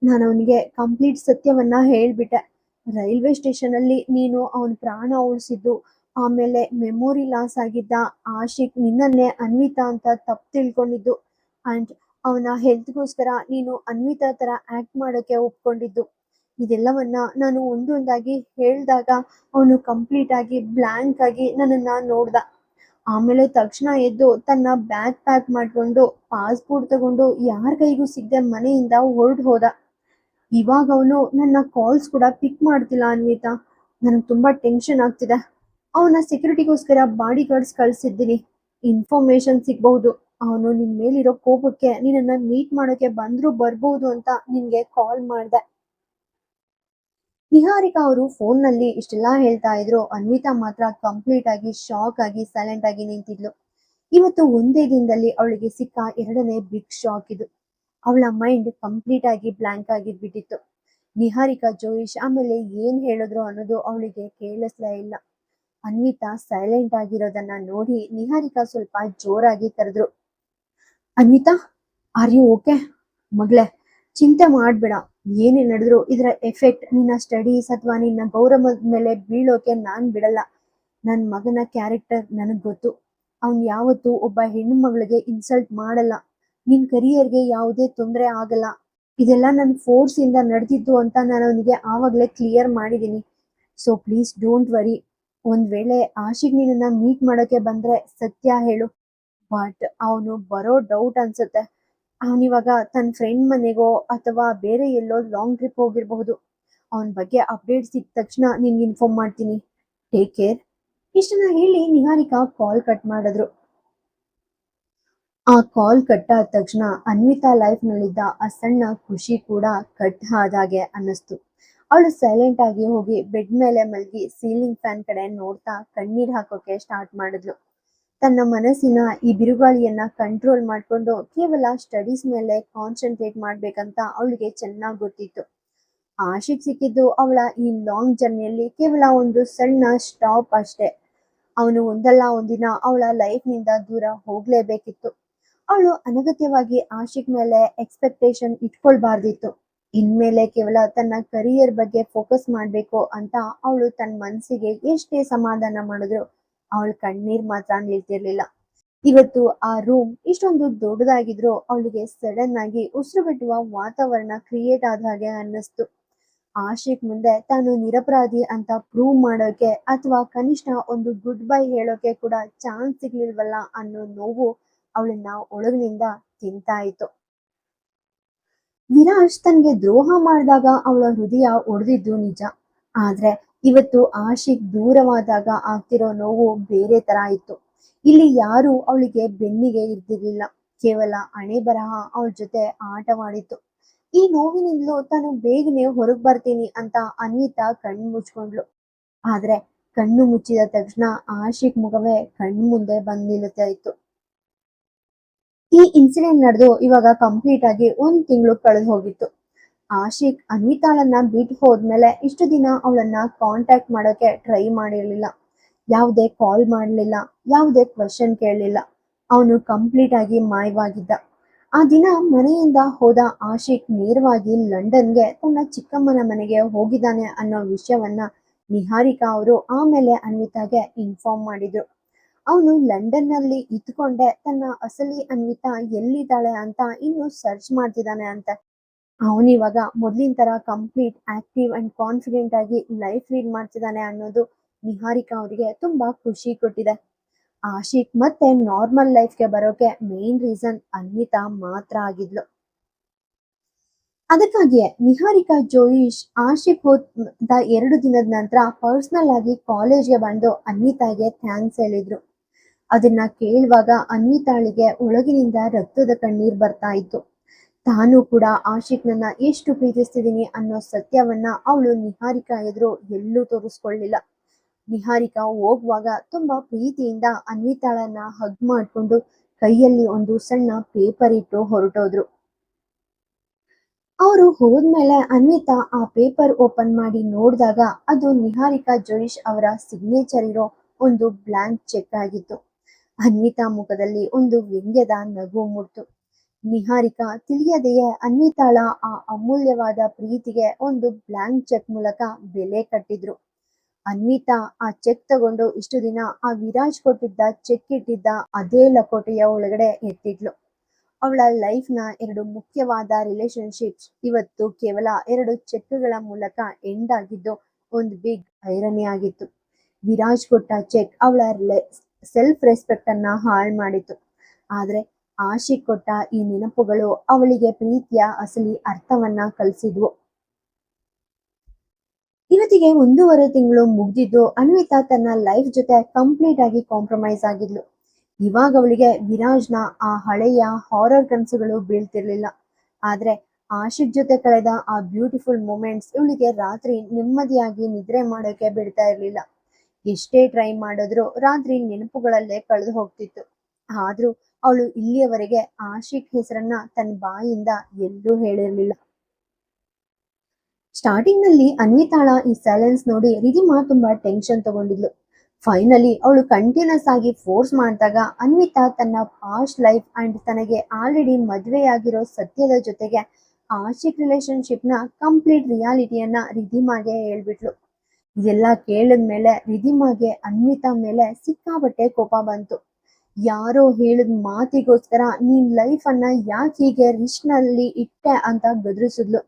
ನಾನು ಅವನಿಗೆ ಕಂಪ್ಲೀಟ್ ಸತ್ಯವನ್ನ ಹೇಳ್ಬಿಟ್ಟೆ. ರೈಲ್ವೆ ಸ್ಟೇಷನ್ ಅಲ್ಲಿ ನೀನು ಅವನ ಪ್ರಾಣ ಉಳಿಸಿದ್ದು, ಆಮೇಲೆ ಮೆಮೊರಿ ಲಾಸ್ ಆಗಿದ್ದ ಆಶಿಕ್ ನಿನ್ನನ್ನೇ ಅನ್ವಿತಾ ಅಂತ ತಪ್ಪು ತಿಳ್ಕೊಂಡಿದ್ದು, ಅಂಡ್ ಅವನ ಹೆಲ್ತ್ಗೋಸ್ಕರ ನೀನು ಅನ್ವಿತಾ ತರ ಆಕ್ಟ್ ಮಾಡೋಕೆ ಒಪ್ಕೊಂಡಿದ್ದು, ಇದೆಲ್ಲವನ್ನ ನಾನು ಒಂದೊಂದಾಗಿ ಹೇಳ್ದಾಗ ಅವನು ಕಂಪ್ಲೀಟ್ ಆಗಿ ಬ್ಲಾಂಕ್ ಆಗಿ ನನ್ನನ್ನ ನೋಡ್ದ. ಆಮೇಲೆ ತಕ್ಷಣ ಎದ್ದು ತನ್ನ ಬ್ಯಾಗ್ ಪ್ಯಾಕ್ ಮಾಡ್ಕೊಂಡು ಪಾಸ್ಪೋರ್ಟ್ ತಗೊಂಡು ಯಾರ ಕೈಗೂ ಸಿಗದೆ ಮನೆಯಿಂದ ಹೊರಟು ಹೋದ. ಇವಾಗ ಅವನು ನನ್ನ ಕಾಲ್ಸ್ ಕೂಡ ಪಿಕ್ ಮಾಡ್ತಿಲ್ಲ ಅನ್ವಿತಾ. ನನಗೆ ತುಂಬಾ ಟೆನ್ಷನ್ ಆಗ್ತಿದೆ. ಅವನ ಸೆಕ್ಯೂರಿಟಿಗೋಸ್ಕರ ಬಾಡಿ ಗಾರ್ಡ್ಸ್ ಕಳ್ಸಿದ್ದೀನಿ. ಇನ್ಫಾರ್ಮೇಶನ್ ಸಿಗ್ಬಹುದು. ಅವನು ನಿನ್ ಮೇಲಿರೋ ಕೋಪಕ್ಕೆ ನಿನ್ನನ್ನ ಮೀಟ್ ಮಾಡೋಕೆ ಬಂದ್ರೂ ಬರ್ಬೋದು ಅಂತ ನಿನ್ಗೆ ಕಾಲ್ ಮಾಡ್ದೆ. ನಿಹಾರಿಕಾ ಅವರು ಫೋನ್ ನಲ್ಲಿ ಇಷ್ಟೆಲ್ಲಾ ಹೇಳ್ತಾ ಇದ್ರು. ಅನ್ವಿತಾ ಮಾತ್ರ ಕಂಪ್ಲೀಟ್ ಆಗಿ ಶಾಕ್ ಆಗಿ ಸೈಲೆಂಟ್ ಆಗಿ ನಿಂತಿದ್ಲು. ಇವತ್ತು ಒಂದೇ ದಿನದಲ್ಲಿ ಅವಳಿಗೆ ಸಿಕ್ಕ ಎರಡನೇ ಬಿಗ್ ಶಾಕ್ ಇದು. ಅವಳ ಮೈಂಡ್ ಕಂಪ್ಲೀಟ್ ಆಗಿ ಬ್ಲಾಂಕ್ ಆಗಿ ಬಿಟ್ಟಿತ್ತು. ನಿಹಾರಿಕಾ ಜೋಯಿಶ್ ಆಮೇಲೆ ಏನ್ ಹೇಳಿದ್ರು ಅನ್ನೋದು ಅವಳಿಗೆ ಕೇಳಿಸ್ಲೇ ಇಲ್ಲ. ಅನ್ವಿತಾ ಸೈಲೆಂಟ್ ಆಗಿರೋದನ್ನ ನೋಡಿ ನಿಹಾರಿಕಾ ಸ್ವಲ್ಪ ಜೋರಾಗಿ ಕರೆದ್ರು, ಅನ್ವಿತಾ, ಆರ್ ಯು ಓಕೆ? ಮಗ್ಳೆ, ಚಿಂತೆ ಮಾಡ್ಬೇಡ. ಏನೇ ನಡೆದ್ರು ಇದರ ಎಫೆಕ್ಟ್ ನಿನ್ನ ಸ್ಟಡೀಸ್ ಅಥವಾ ನಿನ್ನ ಗೌರವದ ಮೇಲೆ ಬೀಳೋಕೆ ನಾನ್ ಬಿಡಲ್ಲ. ನನ್ ಮಗನ ಕ್ಯಾರೆಕ್ಟರ್ ನನಗ್ ಗೊತ್ತು. ಅವ್ನ್ ಯಾವತ್ತೂ ಒಬ್ಬ ಹೆಣ್ಣು ಮಗಳಿಗೆ ಇನ್ಸಲ್ಟ್ ಮಾಡಲ್ಲ. ನಿನ್ ಕರಿಯರ್ಗೆ ಯಾವುದೇ ತೊಂದರೆ ಆಗಲ್ಲ. ಇದೆಲ್ಲ ನನ್ ಫೋರ್ಸ್ ಇಂದ ನಡೆದಿದ್ದು ಅಂತ ನಾನು ಅವನಿಗೆ ಆವಾಗಲೇ ಕ್ಲಿಯರ್ ಮಾಡಿದ್ದೀನಿ. So please don't worry. ಒಂದ್ ವೇಳೆ ಆಶಿಕ್ ನಿನ್ನ ಮೀಟ್ ಮಾಡೋಕೆ ಬಂದ್ರೆ ಸತ್ಯ ಹೇಳು. ಬಟ್ ಅವನು ಬರೋ ಡೌಟ್ ಅನ್ಸುತ್ತೆ. ಅವನಿವಾಗ ತನ್ನ ಫ್ರೆಂಡ್ ಮನೆಗೋ ಅಥವಾ ಬೇರೆ ಎಲ್ಲೋ ಲಾಂಗ್ ಟ್ರಿಪ್ ಹೋಗಿರಬಹುದು. ಅವನ ಬಗ್ಗೆ ಅಪ್ಡೇಟ್ ಸಿಕ್ಕ ತಕ್ಷಣ ನಿನ್ಗೆ ಇನ್ಫಾರ್ಮ್ ಮಾಡ್ತೀನಿ. Take care. ಇಷ್ಟನ್ನ ಹೇಳಿ ನಿಹಾರಿಕಾ ಕಾಲ್ ಕಟ್ ಮಾಡಿದ್ರು. ಆ ಕಾಲ್ ಕಟ್ ಆದ ತಕ್ಷಣ ಅನ್ವಿತಾ ಲೈಫ್ ನಲ್ಲಿದ್ದ ಆ ಸಣ್ಣ ಖುಷಿ ಕೂಡ ಕಟ್ ಆದಾಗೆ ಅನ್ನಿಸ್ತು. ಅವಳು ಸೈಲೆಂಟ್ ಆಗಿ ಹೋಗಿ ಬೆಡ್ ಮೇಲೆ ಮಲಗಿ ಸೀಲಿಂಗ್ ಫ್ಯಾನ್ ಕಡೆ ನೋಡ್ತಾ ಕಣ್ಣೀರ್ ಹಾಕೋಕೆ ಸ್ಟಾರ್ಟ್ ಮಾಡಿದ್ಲು. ತನ್ನ ಮನಸ್ಸಿನ ಈ ಬಿರುಗಾಳಿಯನ್ನ ಕಂಟ್ರೋಲ್ ಮಾಡ್ಕೊಂಡು ಕೇವಲ ಸ್ಟಡೀಸ್ ಮೇಲೆ ಕಾನ್ಸಂಟ್ರೇಟ್ ಮಾಡ್ಬೇಕಂತ ಅವಳಿಗೆ ಚೆನ್ನಾಗಿ ಗೊತ್ತಿತ್ತು. ಆಶಿಕ್ ಸಿಕ್ಕಿದ್ದು ಅವಳ ಈ ಲಾಂಗ್ ಜರ್ನಿಯಲ್ಲಿ ಕೇವಲ ಒಂದು ಸಣ್ಣ ಸ್ಟಾಪ್ ಅಷ್ಟೇ. ಅವನು ಒಂದಲ್ಲ ಒಂದಿನ ಅವಳ ಲೈಫ್ ನಿಂದ ದೂರ ಹೋಗ್ಲೇಬೇಕಿತ್ತು. ಅವಳು ಅನಗತ್ಯವಾಗಿ ಆಶಿಕ್ ಮೇಲೆ ಎಕ್ಸ್ಪೆಕ್ಟೇಷನ್ ಇಟ್ಕೊಳ್ಬಾರ್ದಿತ್ತು. ಇನ್ಮೇಲೆ ಕೇವಲ ತನ್ನ ಕರಿಯರ್ ಬಗ್ಗೆ ಫೋಕಸ್ ಮಾಡ್ಬೇಕು ಅಂತ ಅವಳು ತನ್ನ ಮನ್ಸಿಗೆ ಎಷ್ಟೇ ಸಮಾಧಾನ ಮಾಡಿದ್ರು ಅವಳ ಕಣ್ಣೀರ್ ಮಾತ್ರ ನಿಲ್ತಿರ್ಲಿಲ್ಲ. ಇವತ್ತು ಆ ರೂಮ್ ಇಷ್ಟೊಂದು ದೊಡ್ಡದಾಗಿದ್ರು ಅವಳಿಗೆ ಸಡನ್ ಆಗಿ ಉಸಿರು ಬಿಟ್ಟುವ ವಾತಾವರಣ ಕ್ರಿಯೇಟ್ ಆದ ಹಾಗೆ ಅನ್ನಿಸ್ತು. ಆಶಿಕ್ ಮುಂದೆ ತಾನು ನಿರಪರಾಧಿ ಅಂತ ಪ್ರೂವ್ ಮಾಡೋಕೆ ಅಥವಾ ಕನಿಷ್ಠ ಒಂದು ಗುಡ್ ಬೈ ಹೇಳೋಕೆ ಕೂಡ ಚಾನ್ಸ್ ಸಿಗ್ಲಿಲ್ವಲ್ಲ ಅನ್ನೋ ನೋವು ಅವಳನ್ನ ಒಳಗಿನಿಂದ ತಿಂತಾ ಇತ್ತು. ವಿರಾಜ್ ತನ್ಗೆ ದ್ರೋಹ ಮಾಡಿದಾಗ ಅವಳ ಹೃದಯ ಒಡೆದಿದ್ದು ನಿಜ. ಆದ್ರೆ ಇವತ್ತು ಆಶಿಕ್ ದೂರವಾದಾಗ ಆಗ್ತಿರೋ ನೋವು ಬೇರೆ ತರ ಇತ್ತು. ಇಲ್ಲಿ ಯಾರು ಅವಳಿಗೆ ಬೆನ್ನಿಗೆ ಇರ್ತಿರ್ಲಿಲ್ಲ. ಕೇವಲ ಹಣೆ ಬರಹ ಅವಳ ಜೊತೆ ಆಟವಾಡಿತ್ತು. ಈ ನೋವಿನಿಂದಲೂ ತಾನು ಬೇಗನೆ ಹೊರಗ್ ಬರ್ತೀನಿ ಅಂತ ಅನ್ವಿತಾ ಕಣ್ಣು ಮುಚ್ಕೊಂಡ್ಲು. ಆದ್ರೆ ಕಣ್ಣು ಮುಚ್ಚಿದ ತಕ್ಷಣ ಆಶಿಕ್ ಮುಖವೇ ಕಣ್ಣು ಮುಂದೆ ಬಂದ್ ನಿಲ್ಲುತ್ತಾ ಇತ್ತು. ಈ ಇನ್ಸಿಡೆಂಟ್ ನಡೆದು ಇವಾಗ ಕಂಪ್ಲೀಟ್ ಆಗಿ 1 ತಿಂಗಳು ಕಳೆದು ಹೋಗಿತ್ತು. ಆಶಿಕ್ ಅನ್ವಿತಾಳನ್ನ ಬಿಟ್ಟು ಹೋದ್ಮೇಲೆ ಇಷ್ಟು ದಿನ ಅವಳನ್ನ ಕಾಂಟ್ಯಾಕ್ಟ್ ಮಾಡೋಕೆ ಟ್ರೈ ಮಾಡಿರ್ಲಿಲ್ಲ. ಯಾವುದೇ ಕಾಲ್ ಮಾಡ್ಲಿಲ್ಲ, ಯಾವುದೇ ಕ್ವಶನ್ ಕೇಳಲಿಲ್ಲ. ಅವನು ಕಂಪ್ಲೀಟ್ ಆಗಿ ಮಾಯವಾಗಿದ್ದ. ಆ ದಿನ ಮನೆಯಿಂದ ಹೋದ ಆಶಿಕ್ ನೇರವಾಗಿ ಲಂಡನ್ಗೆ ತನ್ನ ಚಿಕ್ಕಮ್ಮನ ಮನೆಗೆ ಹೋಗಿದ್ದಾನೆ ಅನ್ನೋ ವಿಷಯವನ್ನ ನಿಹಾರಿಕಾ ಅವರು ಆಮೇಲೆ ಅನ್ವಿತಾಗೆ ಇನ್ಫಾರ್ಮ್ ಮಾಡಿದ್ರು. ಅವನು ಲಂಡನ್ ನಲ್ಲಿ ಇದ್ಕೊಂಡೆ ತನ್ನ ಅಸಲಿ ಅನ್ವಿತಾ ಎಲ್ಲಿದ್ದಾಳೆ ಅಂತ ಇನ್ನು ಸರ್ಚ್ ಮಾಡ್ತಿದ್ದಾನೆ ಅಂತ. ಅವನಿವಾಗ ಮೊದ್ಲಿನ ತರ ಕಂಪ್ಲೀಟ್ ಆಕ್ಟಿವ್ ಅಂಡ್ ಕಾನ್ಫಿಡೆಂಟ್ ಆಗಿ ಲೈಫ್ ಲೀಡ್ ಮಾಡ್ತಿದ್ದಾನೆ ಅನ್ನೋದು ನಿಹಾರಿಕಾ ಅವರಿಗೆ ತುಂಬಾ ಖುಷಿ ಕೊಟ್ಟಿದೆ. ಆಶಿಕ್ ಮತ್ತೆ ನಾರ್ಮಲ್ ಲೈಫ್ಗೆ ಬರೋಕೆ ಮೇನ್ ರೀಸನ್ ಅನ್ವಿತಾ ಮಾತ್ರ ಆಗಿದ್ಲು. ಅದಕ್ಕಾಗಿಯೇ ನಿಹಾರಿಕಾ ಜೋಯಿಶ್ ಆಶಿಕ್ ಹೋದ 2 ದಿನದ ನಂತರ ಪರ್ಸನಲ್ ಆಗಿ ಕಾಲೇಜ್ಗೆ ಬಂದು ಅನ್ವಿತಾಗೆ ಥ್ಯಾಂಕ್ಸ್ ಹೇಳಿದ್ರು. ಅದನ್ನ ಕೇಳುವಾಗ ಅನ್ವಿತಾಳಿಗೆ ಒಳಗಿನಿಂದ ರಕ್ತದ ಕಣ್ಣೀರ್ ಬರ್ತಾ ಇತ್ತು. ತಾನು ಕೂಡ ಆಶಿಕ್ನನ್ನ ಎಷ್ಟು ಪ್ರೀತಿಸ್ತಿದ್ದೀನಿ ಅನ್ನೋ ಸತ್ಯವನ್ನ ಅವಳು ನಿಹಾರಿಕಾ ಎದುರು ಎಲ್ಲೂ ತೋರಿಸ್ಕೊಳ್ಳಿಲ್ಲ. ನಿಹಾರಿಕಾ ಹೋಗುವಾಗ ತುಂಬಾ ಪ್ರೀತಿಯಿಂದ ಅನ್ವಿತಾಳನ್ನ ಹಗ್ ಮಾಡ್ಕೊಂಡು ಕೈಯಲ್ಲಿ ಒಂದು ಸಣ್ಣ ಪೇಪರ್ ಇಟ್ಟು ಹೊರಟೋದ್ರು. ಅವರು ಹೋದ್ಮೇಲೆ ಅನ್ವಿತಾ ಆ ಪೇಪರ್ ಓಪನ್ ಮಾಡಿ ನೋಡಿದಾಗ ಅದು ನಿಹಾರಿಕಾ ಜೋಯಿಶ್ ಅವರ ಸಿಗ್ನೇಚರ್ ಇರೋ ಒಂದು ಬ್ಲಾಂಕ್ ಚೆಕ್ ಆಗಿತ್ತು. ಅನ್ವಿತಾ ಮುಖದಲ್ಲಿ ಒಂದು ವ್ಯಂಗ್ಯದ ನಗು ಮೂಡ್ತು. ನಿಹಾರಿಕಾ ತಿಳಿಯದೆಯೇ ಅನ್ವಿತಾಳ ಆ ಅಮೂಲ್ಯವಾದ ಪ್ರೀತಿಗೆ ಒಂದು ಬ್ಲಾಂಕ್ ಚೆಕ್ ಮೂಲಕ ಬೆಲೆ ಕಟ್ಟಿದ್ರು. ಅನ್ವಿತಾ ಆ ಚೆಕ್ ತಗೊಂಡು ಇಷ್ಟು ದಿನ ಆ ವಿರಾಜ್ ಕೊಟ್ಟಿದ್ದ ಚೆಕ್ ಇಟ್ಟಿದ್ದ ಅದೇ ಲಕೋಟೆಯ ಒಳಗಡೆ ಎತ್ತಿಟ್ಲು. ಅವಳ ಲೈಫ್ ನ 2 ಮುಖ್ಯವಾದ ರಿಲೇಶನ್ಶಿಪ್ಸ್ ಇವತ್ತು ಕೇವಲ 2 ಚೆಕ್ಗಳ ಮೂಲಕ ಎಂಡ್ ಆಗಿದ್ದು ಒಂದು ಬಿಗ್ ಐರನಿ ಆಗಿತ್ತು. ವಿರಾಜ್ ಕೊಟ್ಟ ಚೆಕ್ ಅವಳ ಸೆಲ್ಫ್ ರೆಸ್ಪೆಕ್ಟ್ ಅನ್ನ ಹಾಳು ಮಾಡಿತು. ಆದ್ರೆ ಆಶಿಕ್ ಕೊಟ್ಟ ಈ ನೆನಪುಗಳು ಅವಳಿಗೆ ಪ್ರೀತಿಯ ಅಸಲಿ ಅರ್ಥವನ್ನ ಕಲಿಸಿದ್ವು. ಇವತ್ತಿಗೆ 1.5 ತಿಂಗಳು ಮುಗ್ದಿದ್ದು ಅನ್ವಿತಾ ತನ್ನ ಲೈಫ್ ಜೊತೆ ಕಂಪ್ಲೀಟ್ ಆಗಿ ಕಾಂಪ್ರಮೈಸ್ ಆಗಿದ್ಲು. ಇವಾಗ ಅವಳಿಗೆ ವಿರಾಜ್ನ ಆ ಹಳೆಯ ಹಾರರ್ ಕನಸುಗಳು ಬೀಳ್ತಿರ್ಲಿಲ್ಲ. ಆದ್ರೆ ಆಶಿಕ್ ಜೊತೆ ಕಳೆದ ಆ ಬ್ಯೂಟಿಫುಲ್ ಮೂಮೆಂಟ್ಸ್ ಇವಳಿಗೆ ರಾತ್ರಿ ನೆಮ್ಮದಿಯಾಗಿ ನಿದ್ರೆ ಮಾಡೋಕೆ ಬಿಡ್ತಾ ಇರ್ಲಿಲ್ಲ. ಎಷ್ಟೇ ಟ್ರೈ ಮಾಡಿದ್ರು ರಾತ್ರಿ ನೆನಪುಗಳಲ್ಲೇ ಕಳೆದು ಹೋಗ್ತಿತ್ತು. ಆದ್ರೂ ಅವಳು ಇಲ್ಲಿಯವರೆಗೆ ಆಶಿಕ್ ಹೆಸರನ್ನ ತನ್ನ ಬಾಯಿಂದ ಎಲ್ಲೂ ಹೇಳಿರ್ಲಿಲ್ಲ. ಸ್ಟಾರ್ಟಿಂಗ್ ನಲ್ಲಿ ಅನ್ವಿತಾಳ ಈ ಸೈಲೆನ್ಸ್ ನೋಡಿ ರಿಧಿಮಾ ತುಂಬಾ ಟೆನ್ಷನ್ ತಗೊಂಡಿದ್ಲು. ಫೈನಲಿ ಅವಳು ಕಂಟಿನ್ಯೂಸ್ ಆಗಿ ಫೋರ್ಸ್ ಮಾಡಿದಾಗ ಅನ್ವಿತಾ ತನ್ನ ಪಾಸ್ಟ್ ಲೈಫ್ ಅಂಡ್ ತನಗೆ ಆಲ್ರೆಡಿ ಮದುವೆಯಾಗಿರೋ ಸತ್ಯದ ಜೊತೆಗೆ ಆಶಿಕ್ ರಿಲೇಶನ್ಶಿಪ್ ನ ಕಂಪ್ಲೀಟ್ ರಿಯಾಲಿಟಿಯನ್ನ ರಿಧಿಮಾಗೆ ಹೇಳ್ಬಿಟ್ಲು. ಇದೆಲ್ಲ ಕೇಳಿದ್ಮೇಲೆ ರಿಧಿಮಾಗೆ ಅನ್ವಿತಾ ಮೇಲೆ ಸಿಕ್ಕಾಪಟ್ಟೆ ಕೋಪ ಬಂತು. ಯಾರೋ ಹೇಳಿದ ಮಾತಿಗೋಸ್ಕರ ನೀನ್ ಲೈಫ್ ಅನ್ನ ಯಾಕೆ ಹೀಗೆ ರಿಸ್ಕ್ ನಲ್ಲಿ ಇಟ್ಟೆ ಅಂತ ಗದರಿಸಿದ್ಲು.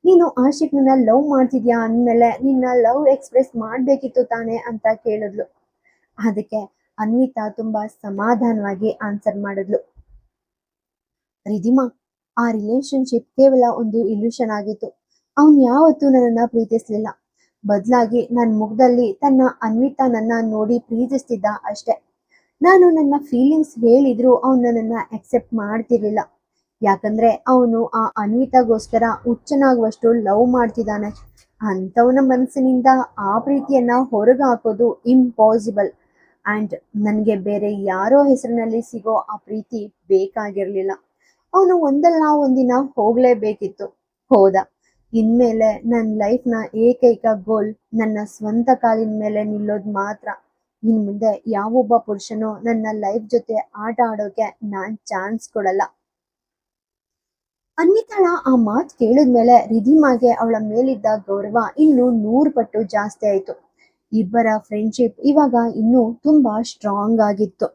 ನೀನು ಆಶಿಕ್ನ ಲವ್ ಮಾಡ್ತಿದ್ಯಾ ಅಂದ್ಮೇಲೆ ನಿನ್ನ ಲವ್ ಎಕ್ಸ್ಪ್ರೆಸ್ ಮಾಡ್ಬೇಕಿತ್ತು ತಾನೆ ಅಂತ ಕೇಳಿದ್ಲು. ಅದಕ್ಕೆ ಅನ್ವಿತಾ ತುಂಬಾ ಸಮಾಧಾನವಾಗಿ ಆನ್ಸರ್ ಮಾಡಿದ್ಲು. ರಿಧಿಮಾ, ಆ ರಿಲೇಶನ್ಶಿಪ್ ಕೇವಲ ಒಂದು ಇಲ್ಯೂಷನ್ ಆಗಿತ್ತು. ಅವನ್ ಯಾವತ್ತೂ ನನ್ನನ್ನ ಪ್ರೀತಿಸ್ಲಿಲ್ಲ. ಬದಲಾಗಿ ನನ್ನ ಮುಖದಲ್ಲಿ ತನ್ನ ಅನ್ವಿತಾ ನನ್ನ ನೋಡಿ ಪ್ರೀತಿಸ್ತಿದ್ದ ಅಷ್ಟೆ. ನಾನು ನನ್ನ ಫೀಲಿಂಗ್ಸ್ ಹೇಳಿದ್ರು ಅವನು ನನ್ನನ್ನ ಅಕ್ಸೆಪ್ಟ್ ಮಾಡ್ತಿರ್ಲಿಲ್ಲ. ಯಾಕಂದ್ರೆ ಅವನು ಆ ಅನ್ವಿತಾಗೋಸ್ಕರ ಹುಚ್ಚನಾಗುವಷ್ಟು ಲವ್ ಮಾಡ್ತಿದ್ದಾನೆ. ಅಂಥವನ ಮನಸ್ಸಿನಿಂದ ಆ ಪ್ರೀತಿಯನ್ನ ಹೊರಗೆ ಹಾಕೋದು ಇಂಪಾಸಿಬಲ್. ಅಂಡ್ ನನಗೆ ಬೇರೆ ಯಾರೋ ಹೆಸರಿನಲ್ಲಿ ಸಿಗೋ ಆ ಪ್ರೀತಿ ಬೇಕಾಗಿರ್ಲಿಲ್ಲ. ಅವನು ಒಂದಲ್ಲ ಒಂದಿನ ಹೋಗ್ಲೇಬೇಕಿತ್ತು. ಹೋದ. ಇನ್ಮೇಲೆ ನನ್ನ ಲೈಫ್ನ ಏಕೈಕ ಗೋಲ್ ನನ್ನ ಸ್ವಂತ ಕಾಲಿನ ಮೇಲೆ ನಿಲ್ಲೋದು ಮಾತ್ರ. ಇನ್ ಮುಂದೆ ಯಾವೊಬ್ಬ ಪುರುಷನೂ ನನ್ನ ಲೈಫ್ ಜೊತೆ ಆಟ ಆಡೋಕೆ ನಾನ್ ಚಾನ್ಸ್ ಕೊಡಲ್ಲ. ಅನ್ವಿತಾಳ ಆ ಮಾತು ಕೇಳಿದ್ಮೇಲೆ ರಿಧಿಮಾಗೆ ಅವಳ ಮೇಲಿದ್ದ ಗೌರವ ಇನ್ನು 100 ಪಟ್ಟು ಜಾಸ್ತಿ ಆಯ್ತು. ಇಬ್ಬರ ಫ್ರೆಂಡ್ಶಿಪ್ ಇವಾಗ ಇನ್ನೂ ತುಂಬಾ ಸ್ಟ್ರಾಂಗ್ ಆಗಿತ್ತು.